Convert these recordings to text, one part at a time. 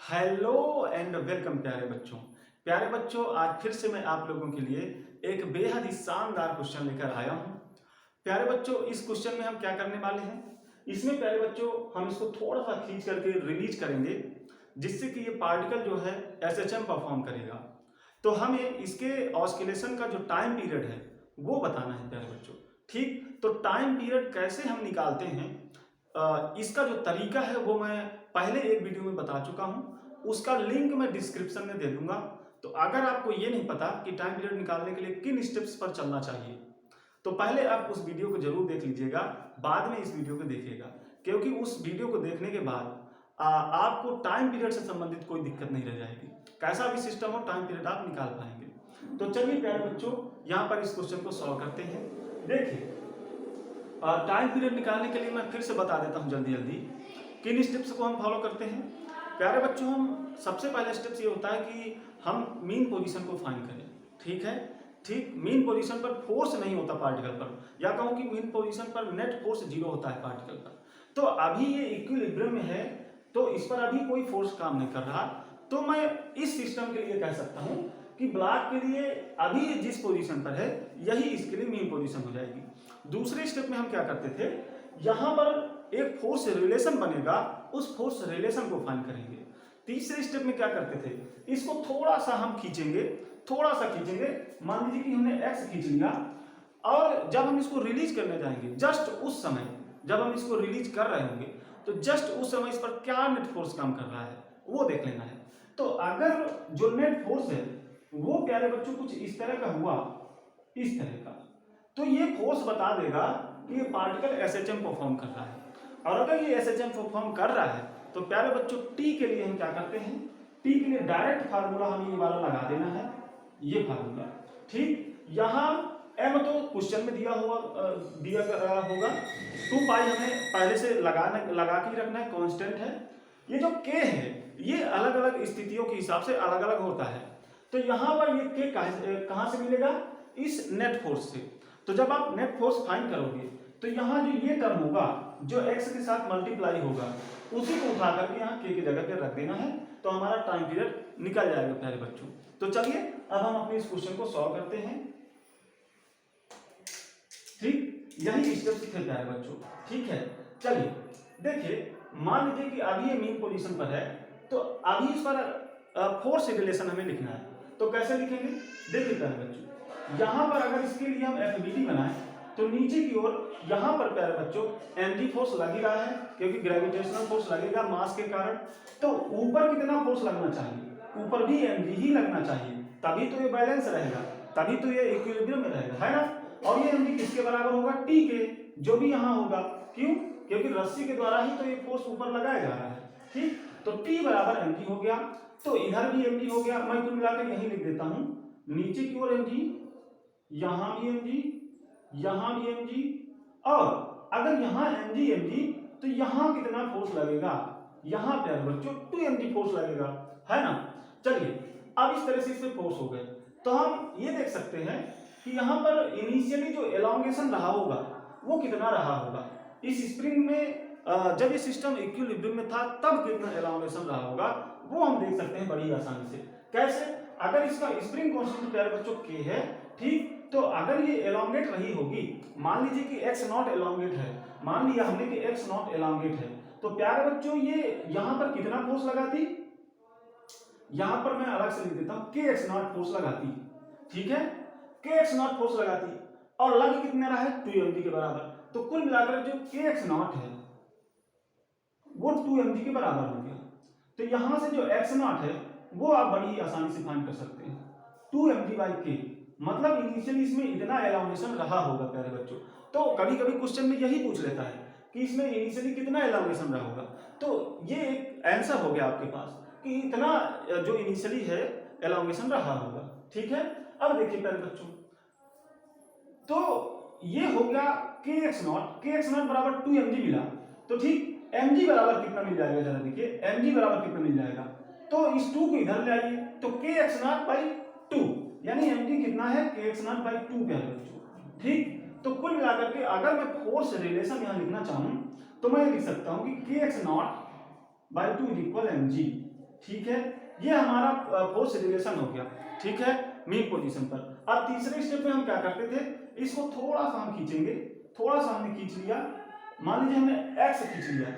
Hello and welcome प्यारे बच्चों आज फिर से मैं आप लोगों के लिए एक बेहद ही शानदार क्वेश्चन लेकर आया हूं। प्यारे बच्चों इस क्वेश्चन में हम क्या करने वाले हैं, इसमें प्यारे बच्चों हम इसको थोड़ा सा खींच करके रिलीज करेंगे जिससे कि ये पार्टिकल जो है एसएचएम परफॉर्म करेगा। तो हमें इसके ऑस्किलेशन का जो टाइम पीरियड है वो बताना है प्यारे बच्चों। ठीक, तो टाइम पीरियड कैसे हम निकालते हैं इसका जो तरीका है वो मैं पहले एक वीडियो में बता चुका हूं, उसका लिंक मैं डिस्क्रिप्शन में दे दूंगा। तो अगर आपको ये नहीं पता कि टाइम पीरियड निकालने के लिए किन स्टेप्स पर चलना चाहिए तो पहले आप उस वीडियो को जरूर देख लीजिएगा, बाद में इस वीडियो को देखिएगा, क्योंकि उस वीडियो को देखने के बाद आपको टाइम पीरियड से संबंधित कोई दिक्कत नहीं रह जाएगी। कैसा भी सिस्टम हो टाइम पीरियड आप निकाल पाएंगे। तो चलिए प्यारे बच्चों यहाँ पर इस क्वेश्चन को सॉल्व करते हैं। देखिए टाइम पीरियड निकालने के लिए मैं फिर से बता देता हूँ जल्दी जल्दी किन स्टेप्स को हम फॉलो करते हैं। प्यारे बच्चों हम सबसे पहला स्टेप्स ये होता है कि हम मीन पोजीशन को फाइंड करें। ठीक है, ठीक, मीन पोजीशन पर फोर्स नहीं होता पार्टिकल पर, या कहूँ कि मीन पोजीशन पर नेट फोर्स 0 होता है पार्टिकल पर। तो अभी ये इक्विलिब्रियम में है तो इस पर अभी कोई फोर्स काम नहीं कर रहा। तो मैं इस सिस्टम के लिए कह सकता हूँ कि ब्लॉक के लिए अभी जिस पोजीशन पर है यही इसके लिए मीन पोजीशन हो जाएगी। दूसरे स्टेप में हम क्या करते थे, यहाँ पर एक फोर्स रिलेशन बनेगा, उस फोर्स रिलेशन को फाइंड करेंगे। तीसरे स्टेप में क्या करते थे, इसको थोड़ा सा हम खींचेंगे, थोड़ा सा खींचेंगे, मान लीजिए कि हमने एक्स खींच लिया और जब हम इसको रिलीज करने जाएंगे जस्ट उस समय जब हम इसको रिलीज कर रहे होंगे तो जस्ट उस समय इस पर क्या नेट फोर्स काम कर रहा है वो देख लेना है। तो अगर जो नेट फोर्स है वो प्यारे बच्चों कुछ इस तरह का हुआ, इस तरह का, तो ये फोर्स बता देगा कि ये पार्टिकल एसएचएम परफॉर्म कर रहा है। और अगर ये एसएचएम परफॉर्म कर रहा है तो प्यारे बच्चों टी के लिए हम क्या करते हैं, टी के लिए डायरेक्ट फार्मूला हमें ये वाला लगा देना है, ये फार्मूला। ठीक, यहाँ एम तो क्वेश्चन में दिया होगा 2 पाई हमें पहले से लगा के रखना है, कांस्टेंट है। ये जो के है ये अलग अलग स्थितियों के हिसाब से अलग अलग होता है। तो यहाँ पर ये के कहाँ से मिलेगा, इस नेट फोर्स से। तो जब आप नेट फोर्स फाइंड करोगे तो यहाँ जो ये टर्म होगा जो x के साथ मल्टीप्लाई होगा उसी को उठा करके यहाँ k की जगह पे रख देना है, तो हमारा टाइम पीरियड निकल जाएगा प्यारे बच्चों। तो चलिए अब हम अपने इस क्वेश्चन को सॉल्व करते हैं। ठीक, यही स्टेप्स थे प्यारे बच्चों। ठीक है, चलिए देखिए मान लीजिए कि अभी ये मीन पोजीशन पर है तो अभी इस पर फोर्स रिलेशन हमें लिखना है। तो कैसे लिखेंगे, देखिए प्यारे बच्चों यहाँ पर अगर इसके लिए हम एफबीडी बनाएं तो नीचे की ओर यहाँ पर प्यारे बच्चों mg फोर्स लग ही रहा है क्योंकि ग्रेविटेशनल फोर्स लगेगा मास के कारण। तो ऊपर कितना फोर्स लगना चाहिए, ऊपर भी mg ही लगना चाहिए, तभी तो ये बैलेंस रहेगा, तभी तो ये इक्विलिब्रियम में रहेगा, है ना। और ये mg किसके बराबर होगा, t के, जो भी यहाँ होगा। क्यों, क्योंकि रस्सी के द्वारा ही तो ये फोर्स ऊपर लगाया जा रहा है। ठीक, तो t बराबर mg हो गया, तो इधर भी mg हो गया। मैं कुल मिलाकर यही लिख देता हूँ, नीचे की ओर mg, यहाँ भी mg, यहां भी mg, और अगर यहां mg तो यहां कितना फोर्स लगेगा, यहां प्यारे बच्चों 2mg फोर्स लगेगा, है ना। चलिए अब इस तरह से इसमें फोर्स हो गए तो हम ये देख सकते हैं कि यहां पर इनिशियली जो एलोंगेशन रहा होगा वो कितना रहा होगा। इस स्प्रिंग में जब ये सिस्टम इक्विलिब्रियम में था तब कितना एलोंगेशन रहा होगा वो हम देख सकते हैं बड़ी आसानी से। कैसे, अगर इसका स्प्रिंग कांस्टेंट प्यारे बच्चों k है, ठीक, तो अगर ये एलोंगेट रही होगी, मान लीजिए कि x नॉट एलोंगेट है, मान लिया हमने कि x नॉट एलोंगेट है, तो प्यारे बच्चों ये यहां पर कितना फोर्स लगाती, यहां पर मैं अलग से लिख देता हूं kx नॉट फोर्स लगाती। ठीक है, kx नॉट फोर्स लगाती और लग कितने रहा है 2mg के बराबर। तो कुल मिलाकर जो kx नॉट है वो 2mg के बराबर हो गया। तो यहां से जो x नॉट है वो आप बड़ी आसानी से फाइंड कर सकते हैं, 2mg/k, मतलब इनिशियली इसमें इतना एलोंगेशन रहा होगा प्यारे बच्चों। तो कभी कभी क्वेश्चन में यही पूछ लेता है कि इसमें इनिशियली कितना एलोंगेशन रहा होगा, तो ये एक आंसर हो गया आपके पास कि इतना जो इनिशियली है एलोंगेशन रहा होगा। ठीक है, अब देखिए प्यारे बच्चों, तो ये हो गया kx नॉट बराबर 2mg मिला। तो ठीक, mg बराबर कितना मिल जाएगा, जरा देखिए mg बराबर कितना मिल जाएगा, तो इस 2 को इधर ले आइए तो kx नॉट बाई 2, यानी mg कितना है kx नॉट बाई 2 प्यारे बच्चों। ठीक, तो कुल मिलाकर के अगर मैं फोर्स रिलेशन यहां लिखना चाहूं तो मैं लिख सकता हूं कि kx not by 2 is equal mg। ठीक है, ये हमारा फोर्स रिलेशन हो गया, ठीक है, मीन पोजीशन पर। अब तीसरे स्टेप में हम क्या करते थे, इसको थोड़ा सा हम खींचेंगे, थोड़ा सा हमने खींच लिया, मान लीजिए हमने एक्स खींच लिया।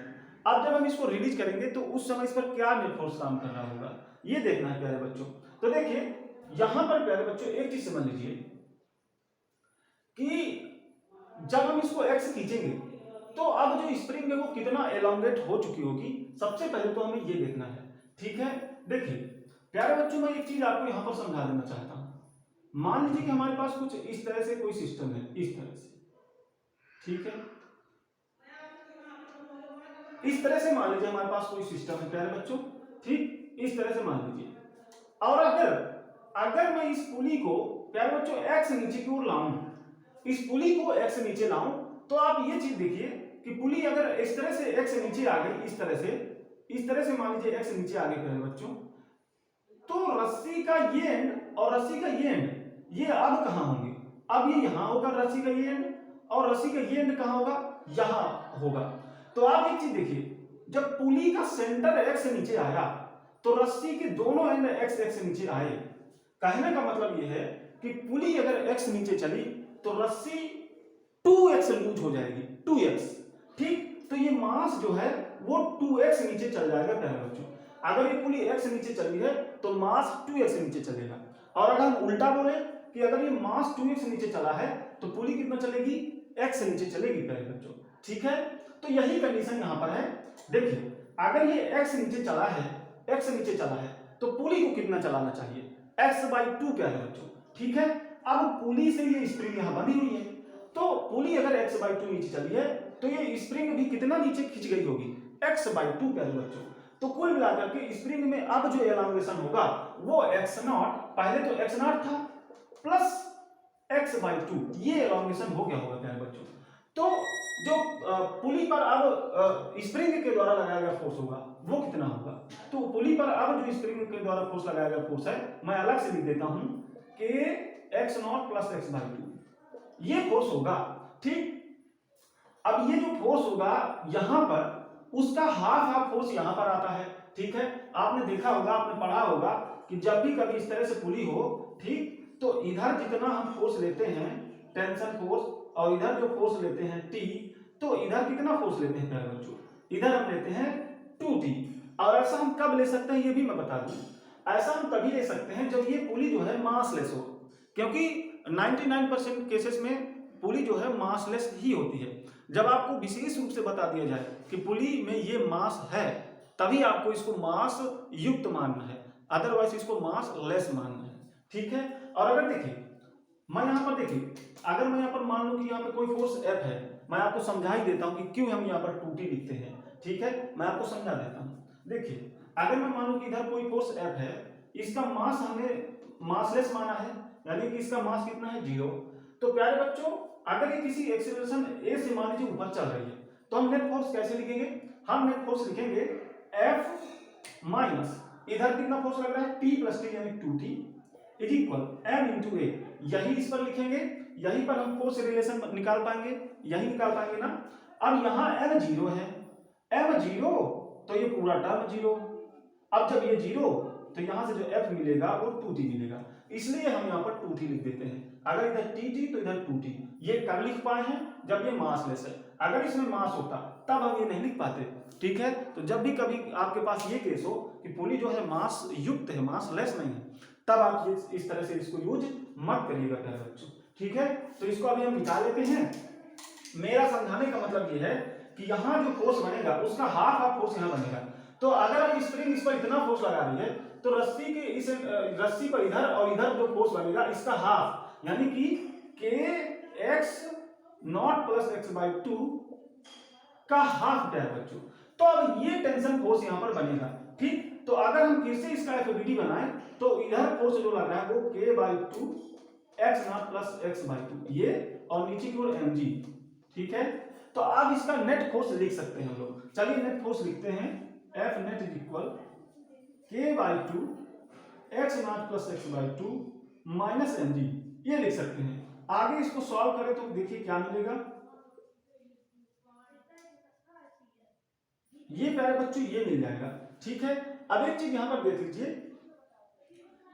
अब जब हम इसको रिलीज करेंगे तो उस समय इस पर क्या नेट फोर्स काम कर रहा होगा, ये देखना है प्यारे बच्चों। तो देखिए यहां पर प्यारे बच्चों एक चीज समझ लीजिए कि जब हम इसको एक्स खींचेंगे तो अब जो स्प्रिंग है वो कितना एलोंगेट हो चुकी होगी, सबसे पहले तो हमें ये देखना है, ठीक है। देखिए प्यारे बच्चों मैं एक चीज आपको यहां पर समझा देना चाहता हूं। मान लीजिए कि हमारे पास कुछ इस तरह से कोई सिस्टम है, इस तरह से, ठीक है, इस तरह से मान लीजिए हमारे पास कोई सिस्टम है प्यारे बच्चों, ठीक, इस तरह से मान लीजिए। और अगर अगर मैं इस पुली को प्यारे बच्चों एक्स नीचे की ओर लाऊं, इस पुली को एक्स नीचे लाऊं, तो आप ये चीज देखिए कि पुली अगर इस तरह से एक्स नीचे आ गई, इस तरह से मान लीजिए एक्स नीचे आ गई प्यारे बच्चों, तो रस्सी का ये एंड और रस्सी का ये एंड ये अब कहां होंगे, अब ये यहां होगा रस्सी का ये एंड, और रस्सी का ये एंड कहां होगा, यहां होगा। तो आप एक चीज देखिए, जब पुली का सेंटर एक्स नीचे आया तो रस्सी के दोनों एंड एक्स एक्स नीचे आए। कहने का मतलब यह है कि पुली अगर एक्स नीचे चली तो रस्सी 2x लूज हो जाएगी, 2x, ठीक। तो ये मास जो है वो 2x नीचे चल जाएगा प्यारे बच्चों। अगर ये पुली x नीचे चली है तो मास 2x नीचे चलेगा, और अगर हम उल्टा बोले कि अगर ये मास 2x नीचे चला है तो पुली कितना चलेगी, x नीचे चलेगी प्यारे बच्चों, ठीक है। तो यही कंडीशन यहां पर है। देखिए अगर ये x नीचे चला है, x नीचे चला है तो पुली को कितना चलाना चाहिए, x/2 प्यारे बच्चों, ठीक है। अब पुली से ये स्प्रिंग यहां बनी हुई है, तो पुली अगर x/2 नीचे चली है तो ये स्प्रिंग भी कितना नीचे खिंच गई होगी, x/2 प्यारे बच्चों। तो कुल मिलाकर के स्प्रिंग में अब जो एलोंगेशन होगा वो x0, पहले तो x0 था, प्लस x/2, ये एलोंगेशन हो गया होगा प्यारे बच्चों। तो जो पुली पर अब स्प्रिंग के द्वारा लगाया गया फोर्स होगा वो कितना होगा, तो पुली पर अब जो स्प्रिंग के द्वारा फोर्स लगाया गया फोर्स है, मैं अलग से लिख देता हूं कि x0 + x/2 ये फोर्स होगा, ठीक। अब ये जो फोर्स होगा यहां पर, उसका हाफ फोर्स यहां पर आता है, ठीक है। आपने देखा होगा, आपने पढ़ा होगा कि जब भी कभी इस तरह से पुली हो, ठीक, तो इधर जितना हम फोर्स लेते हैं टेंशन फोर्स, और इधर जो फोर्स लेते हैं T, तो इधर कितना फोर्स लेते हैं प्यारे बच्चों, इधर हम लेते हैं 2T। और ऐसा हम कब ले सकते हैं ये भी मैं बता दूं, ऐसा हम तभी ले सकते हैं जब ये पुली जो है मासलेस हो, क्योंकि 99% केसेस में पुली जो है मासलेस ही होती है। जब आपको विशेष रूप से बता दिया जाए कि पुली में ये मास है, तभी आपको इसको मास युक्त मानना है, अदरवाइज इसको मास लेस मानना है, ठीक है। और अगर देखिए मैं यहां पर, देखिए अगर मैं यहां पर मान लूं कि यहां पर कोई फोर्स F है, मैं आपको समझा ही देता हूं कि क्यों हम यहां पर 2T लिखते हैं, ठीक है, मैं आपको समझा देता हूं। देखिए अगर मैं मान लूं कि इधर कोई फोर्स F है, इसका मास हमने मासलेस माना है, यानी कि इसका मास कितना है 0। तो प्यारे बच्चों अगर ये किसी एक्सीलरेशन a से मान लीजिए ऊपर चल रही है, तो हम नेट फोर्स कैसे लिखेंगे, हम नेट फोर्स लिखेंगे F माइनस इधर कितना फोर्स लग रहा है P + T यानी 2T is equal m × a, यही इस पर लिखेंगे, यही पर हम फोर्स रिलेशन निकाल पाएंगे, यही निकाल पाएंगे ना। अब यहाँ m 0 है, m 0 तो ये पूरा टर्म 0, अब जब ये 0 तो यहां से जो f मिलेगा वो 2t मिलेगा, इसलिए हम यहाँ पर 2t लिख देते हैं। अगर इधर tt तो इधर 2t, ये कब लिख पाए हैं जब ये मासलेस है, अगर इसमें मास होता तब हम ये नहीं लिख पाते, ठीक है। तो जब भी कभी आपके पास ये केस हो कि पुली जो है मास युक्त है, मास लेस नहीं है, तब आप ये इस तरह से इसको यूज मत करिएगा प्यारे बच्चों, ठीक है। तो इसको अभी हम निकाल लेते हैं। मेरा समझाने का मतलब ये है कि यहाँ जो फोर्स बनेगा उसका हाफ फोर्स यहाँ बनेगा। तो अगर हम स्प्रिंग इस पर इतना फोर्स लगा रही है तो रस्सी के इस रस्सी पर इधर और इधर जो फोर्स बनेगा इसका हाफ, यानी कि kx0 + x/2 का हाफ प्यारे बच्चों। तो अब ये टेंशन फोर्स यहाँ पर बनेगा, ठीक। तो अगर हम फिर से इसका एफबीडी बनाएं तो इधर फोर्स जो लग रहा है वो k/2 x0 + x/2 ये, और नीचे की ओर mg, ठीक है। तो अब इसका नेट फोर्स लिख सकते हैं हम लोग, चलिए नेट फोर्स लिखते हैं, F net = k/2 x0 + x/2 - mg, ये लिख सकते हैं। आगे इसको सॉल्व करें तो देखिए क्या मिलेगा, ये प्यारे बच्चों ये मिल जाएगा, ठीक है। अब एक चीज यहां पर देख लीजिए,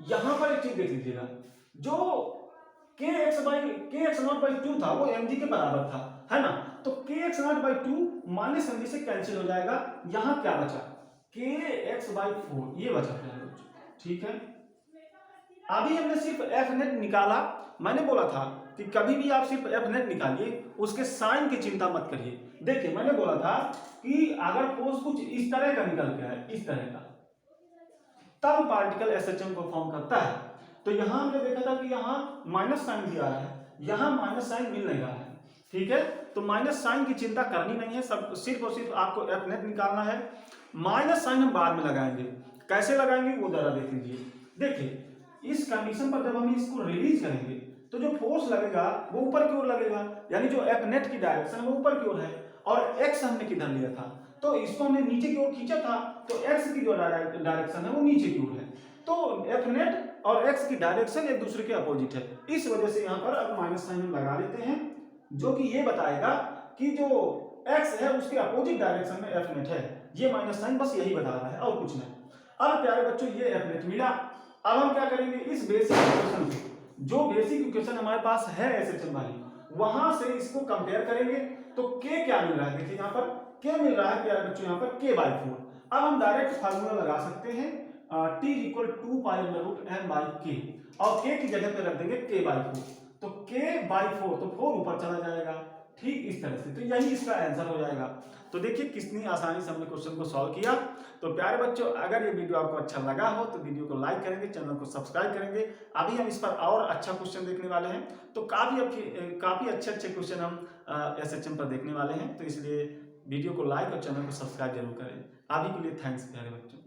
यहां पर एक चीज देख लीजिएगा, जो kx0/2 था वो mg के बराबर था, है ना। तो kx0/2 माइनस mg से कैंसिल हो जाएगा। यहां क्या बचा, kx/4 ये बचा प्यारे बच्चों, ठीक है। अभी हमने सिर्फ एफ नेट निकाला। मैंने बोला था कि कभी भी आप सिर्फ एफ नेट निकालिए, उसके साइन की चिंता मत करिए। देखिए मैंने बोला था कि अगर पोज कुछ इस तरह का निकल गया है, इस तरह का, तब पार्टिकल एसएचएम को फॉर्म करता है। तो यहां हमने देखा था कि यहां माइनस साइन भी आ रहा है, यहां माइनस साइन मिल नहीं रहा है, ठीक है। तो माइनस साइन की चिंता करनी नहीं है, सब सिर्फ और सिर्फ आपको एफ नेट निकालना है। माइनस साइन हम बाद में लगाएंगे, कैसे लगाएंगे वो जरा देख लीजिए। देखिए इस कंडीशन पर जब हम इसको रिलीज करेंगे तो जो फोर्स लगेगा वो ऊपर की ओर लगेगा, यानी जो एफ नेट की डायरेक्शन है वो ऊपर की ओर है, और एक्स हमने किधर लिया था, तो इसको हमने नीचे की ओर खींचा था, तो एक्स की जो डायरेक्शन है वो नीचे की ओर है। तो एफ नेट और एक्स की डायरेक्शन एक दूसरे के अपोजिट है, इस वजह से यहाँ पर अब माइनस साइन हम लगा लेते हैं, जो कि ये बताएगा कि जो एक्स है उसके अपोजिट डायरेक्शन में एफ नेट है। ये माइनस साइन बस यही बता रहा है और कुछ नहीं। अब प्यारे बच्चों ये एफ नेट मिला। अब हम क्या करेंगे, इस बेसिक इक्वेशन को, जो बेसिक इक्वेशन हमारे पास है एसएचएम वाली, वहां से इसको कंपेयर करेंगे। तो k क्या मिल रहा है, देखिए यहाँ पर k मिल रहा है प्यारे बच्चों यहाँ पर k/4। अब हम डायरेक्ट फार्मूला लगा सकते हैं, t = 2π√m/k, और k की जगह पे रख देंगे k/4, तो k/4, तो 4 ऊपर चला जाएगा, ठीक इस तरह से। तो यही इसका आंसर हो जाएगा। तो देखिए कितनी आसानी से हमने क्वेश्चन को सॉल्व किया। तो प्यारे बच्चों अगर ये वीडियो आपको अच्छा लगा हो तो वीडियो को लाइक करेंगे, चैनल को सब्सक्राइब करेंगे। अभी हम इस पर और अच्छा क्वेश्चन देखने वाले हैं, तो काफी अच्छे क्वेश्चन हम एसएचएम पर देखने वाले हैं। तो इसलिए वीडियो को लाइक और चैनल को सब्सक्राइब जरूर करें। अभी के लिए थैंक्स प्यारे बच्चों।